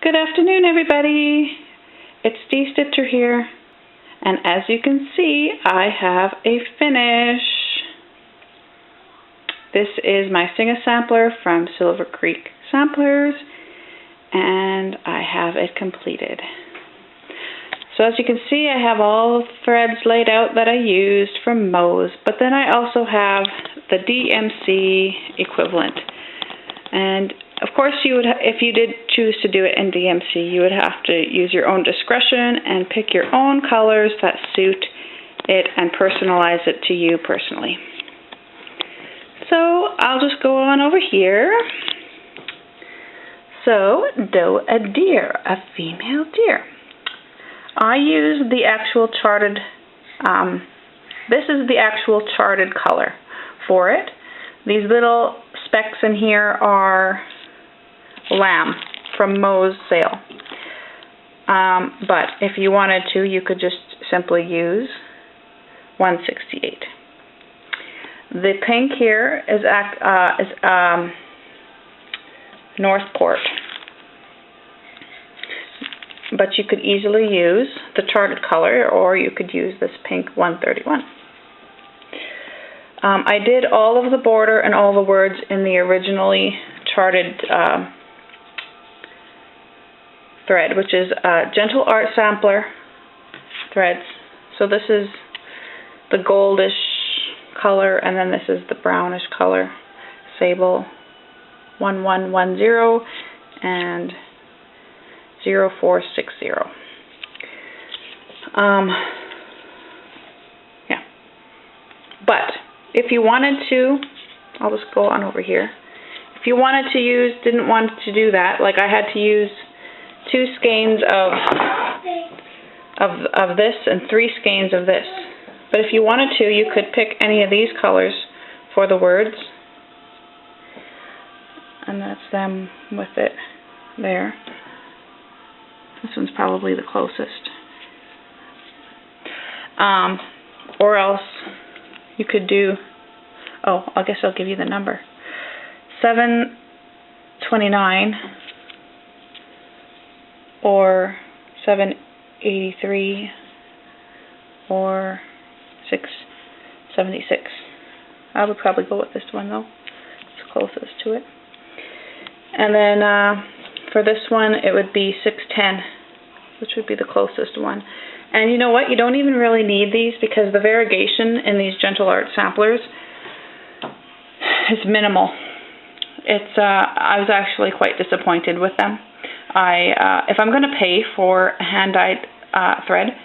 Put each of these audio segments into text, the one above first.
Good afternoon, everybody. It's Dee Stitcher here, and as you can see, I have a finish. This is my Sing-A-Sampler from Silver Creek Samplers, and I have it completed. So as you can see, I have all the threads laid out that I used from Mo's, but then I also have the DMC equivalent. And of course, you would, if you did choose to do it in DMC, you would have to use your own discretion and pick your own colors that suit it and personalize it to you personally. So I'll just go on over here. So, doe a deer, a female deer. I use the actual charted, this is the actual charted color for it. These little specks in here are lamb from Mo's sale. But if you wanted to, you could just simply use 168. The pink here is Northport. But you could easily use the charted color, or you could use this pink 131. I did all of the border and all the words in the originally charted thread, which is Gentle Art Sampler threads. So this is the goldish color, and then this is the brownish color, Sable 1110 and 0460. Yeah. But if you wanted to, I'll just go on over here. If you wanted to use, didn't want to do that, like I had to use 2 skeins of this and 3 skeins of this. But if you wanted to, you could pick any of these colors for the words. And that's them with it there. This one's probably the closest. Or else you could do, I guess I'll give you the number. 729 or 783 or 676. I would probably go with this one though. It's closest to it. And then for this one, it would be 610, which would be the closest one. And you know what? You don't even really need these because the variegation in these Gentle Art Samplers is minimal. I was actually quite disappointed with them. If I'm going to pay for a hand-dyed thread,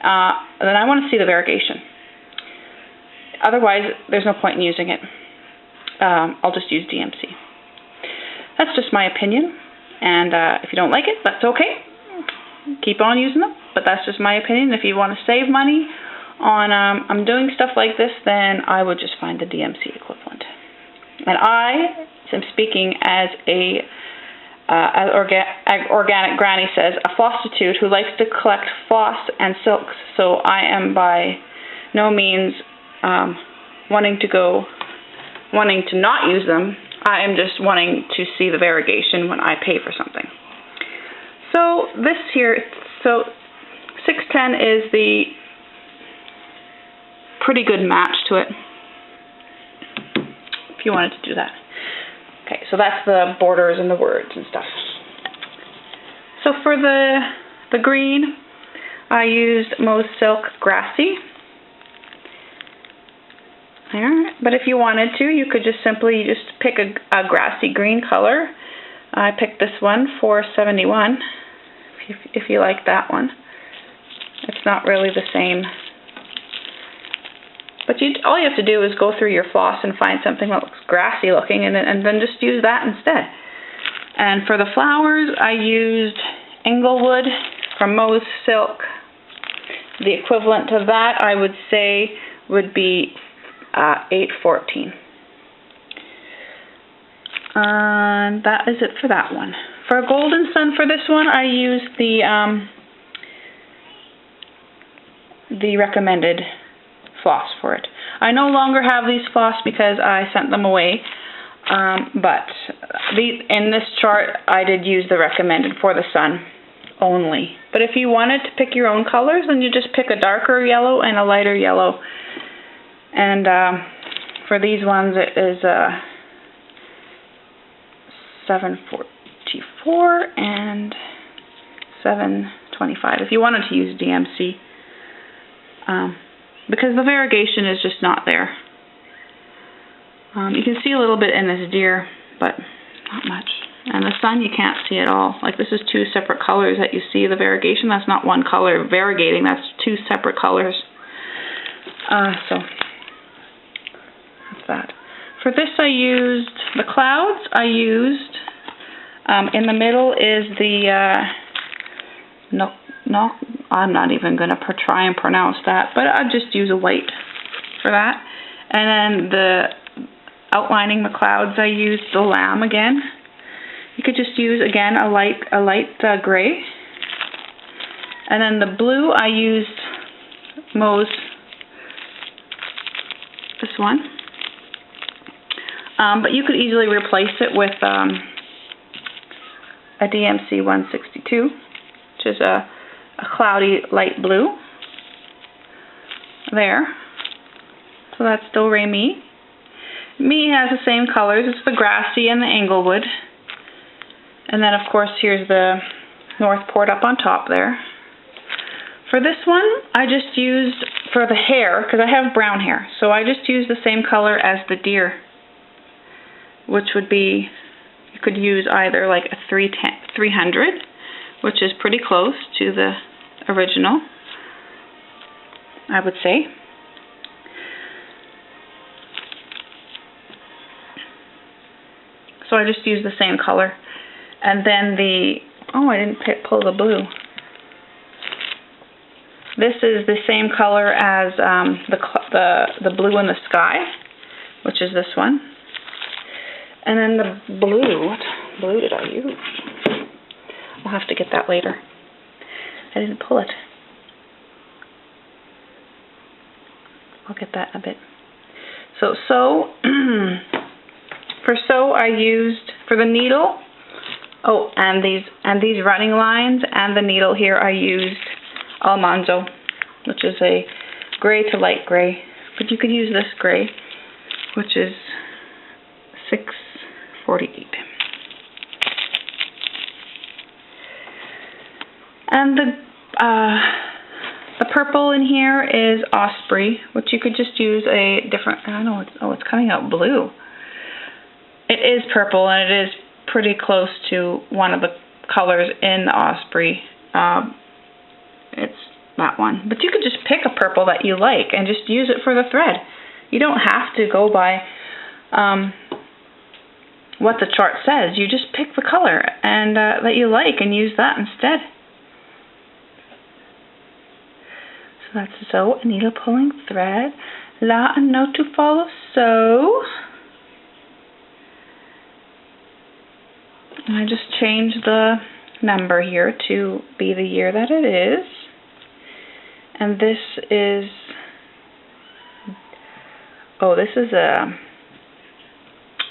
then I want to see the variegation. Otherwise, there's no point in using it. I'll just use DMC. That's just my opinion, and if you don't like it, that's okay. Keep on using them, but that's just my opinion. If you want to save money on doing stuff like this, then I would just find the DMC equivalent. And I am speaking as as Organic Granny says, a flostitute who likes to collect floss and silks. So I am by no means wanting to not use them. I am just wanting to see the variegation when I pay for something. So this here, 610 is the pretty good match to it, if you wanted to do that. Okay, so that's the borders and the words and stuff. So for the green, I used Mo's Silk Grassy. There. But if you wanted to, you could just simply pick a grassy green color. I picked this one, 471, if you like that one. It's not really the same. But all you have to do is go through your floss and find something that looks grassy looking, and then just use that instead. And for the flowers, I used Englewood from Mo's Silk. The equivalent of that, I would say, would be 814. And that is it for that one. For Golden Sun for this one, I used the recommended floss for it. I no longer have these floss because I sent them away, but in this chart, I did use the recommended for the sun only. But if you wanted to pick your own colors, then you just pick a darker yellow and a lighter yellow. And for these ones, it is 744 and 725. If you wanted to use DMC, because the variegation is just not there. You can see a little bit in this deer, but not much. And the sun you can't see at all. Like, this is two separate colors that you see the variegation. That's not one color variegating, that's two separate colors. So that's that. For this I used the clouds. I used in the middle is the I'm not even going to try and pronounce that, but I'll just use a white for that. And then the outlining the clouds, I used the lamb again. You could just use again a light gray. And then the blue, I used Mo's, this one. But you could easily replace it with a DMC 162, which is a cloudy light blue. There. So that's still Rémy. Me has the same colors. It's the grassy and the Englewood. And then, of course, here's the Northport up on top there. For this one, I just used, for the hair, because I have brown hair, so I just used the same color as the deer, which would be, you could use either like a 300, which is pretty close to the original, I would say. So I just used the same color. And then I didn't pull the blue. This is the same color as the blue in the sky, which is this one. And then the blue, what blue did I use? I'll have to get that later. I didn't pull it. I'll get that in a bit. So I used, for the needle, and these running lines and the needle here, I used Almanzo, which is a gray to light gray. But you could use this gray, which is 648. And the purple in here is Osprey, which you could just use a different, I don't know, it's coming out blue. It is purple, and it is pretty close to one of the colors in the Osprey. It's that one. But you could just pick a purple that you like and just use it for the thread. You don't have to go by what the chart says. You just pick the color and that you like and use that instead. So that's sew, a needle pulling thread, la, a note to follow, sew. And I just changed the number here to be the year that it is. And this is,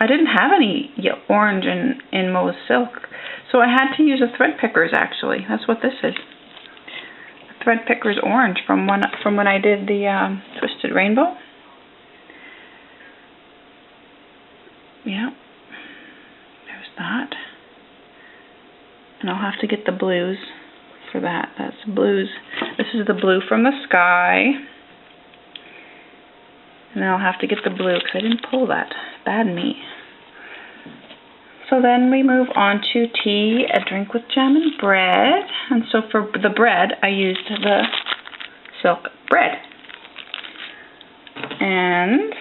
I didn't have any orange in Mo's silk, so I had to use a thread pickers actually. That's what this is. A thread pickers orange from when I did the Twisted Rainbow. Yeah, there's that. And I'll have to get the blues for that. That's the blues. This is the blue from the sky. And then I'll have to get the blue because I didn't pull that. Bad me. So then we move on to tea, a drink with jam and bread. And so for the bread, I used the silk bread. And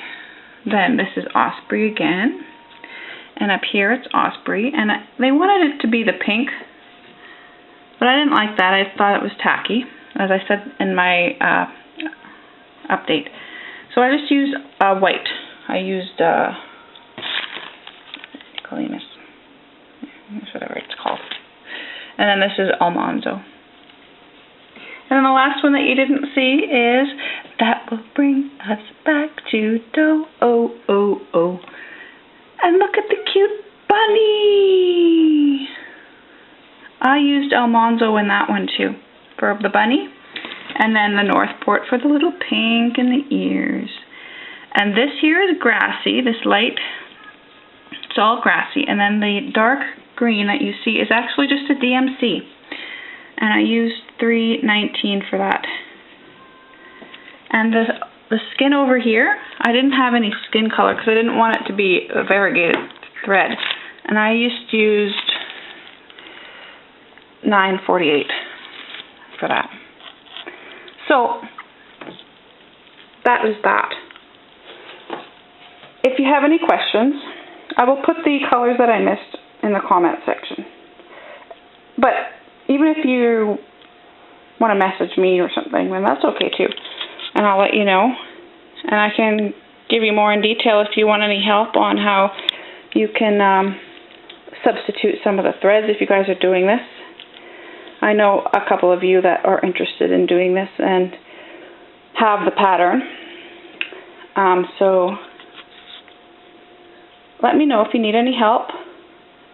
then this is Osprey again. And up here it's Osprey. And they wanted it to be the pink, but I didn't like that. I thought it was tacky, as I said in my update. So I just used white. I used Colinas, whatever it's called. And then this is Almanzo. And then the last one that you didn't see is That Will Bring Us Back to Do. Oh, oh, oh. And look at the cute bunny! I used Almanzo in that one too, for the bunny. And then the Northport for the little pink in the ears. And this here is grassy, this light, it's all grassy. And then the dark green that you see is actually just a DMC. And I used 319 for that. And the skin over here, I didn't have any skin color because I didn't want it to be a variegated thread. And I used 948 for that. So, that is that. If you have any questions, I will put the colors that I missed in the comment section. But even if you want to message me or something, then that's okay too. And I'll let you know. And I can give you more in detail if you want any help on how you can substitute some of the threads if you guys are doing this. I know a couple of you that are interested in doing this and have the pattern. So let me know if you need any help,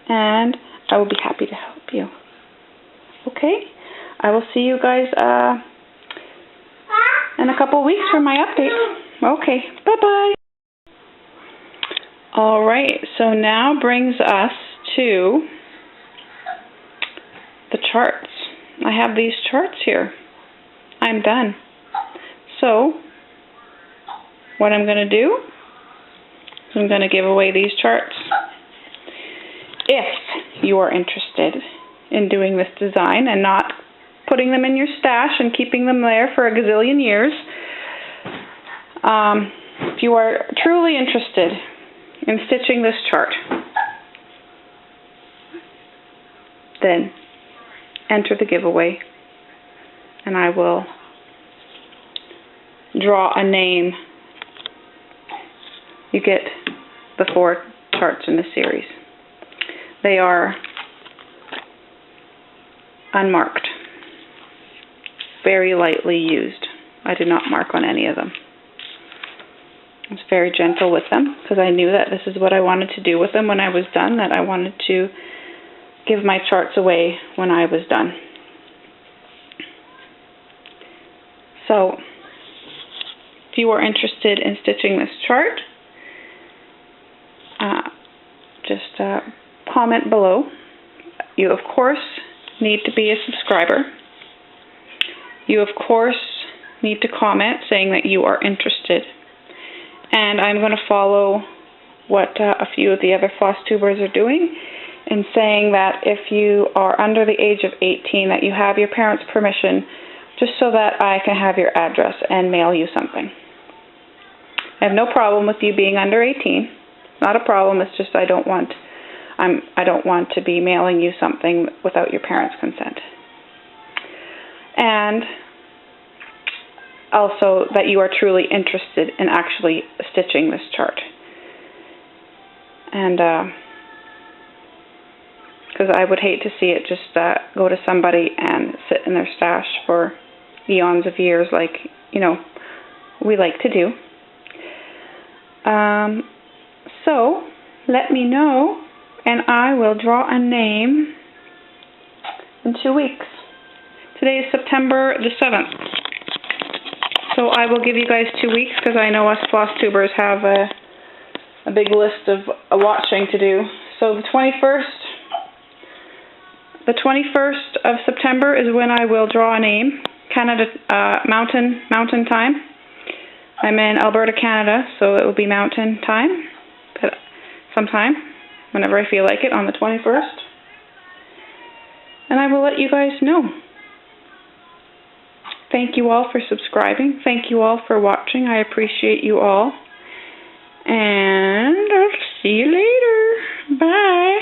and I will be happy to help you. Okay? I will see you guys in a couple of weeks for my update. Okay, bye-bye. Alright, so now brings us to the charts. I have these charts here. I'm done. So, what I'm going to do is I'm going to give away these charts. If you are interested in doing this design and not putting them in your stash and keeping them there for a gazillion years, if you are truly interested in stitching this chart, then enter the giveaway and I will draw a name. You get the 4 charts in the series. They are unmarked, very lightly used. I did not mark on any of them. I was very gentle with them because I knew that this is what I wanted to do with them when I was done, that I wanted to give my charts away when I was done. So, if you are interested in stitching this chart, just comment below. You, of course, need to be a subscriber. You, of course, need to comment saying that you are interested. And I'm going to follow what a few of the other floss tubers are doing in saying that if you are under the age of 18, that you have your parents' permission, just so that I can have your address and mail you something. I have no problem with you being under 18. It's not a problem. It's just I don't want to be mailing you something without your parents' consent. And also that you are truly interested in actually stitching this chart. And because I would hate to see it just go to somebody and sit in their stash for eons of years like, we like to do. So, let me know, and I will draw a name in 2 weeks. Today is September the 7th. So I will give you guys 2 weeks because I know us floss tubers have a big list of watching to do. So the 21st of September is when I will draw a name. Canada mountain time. I'm in Alberta, Canada, so it will be mountain time. But sometime, whenever I feel like it, on the 21st. And I will let you guys know. Thank you all for subscribing. Thank you all for watching. I appreciate you all. And I'll see you later. Bye.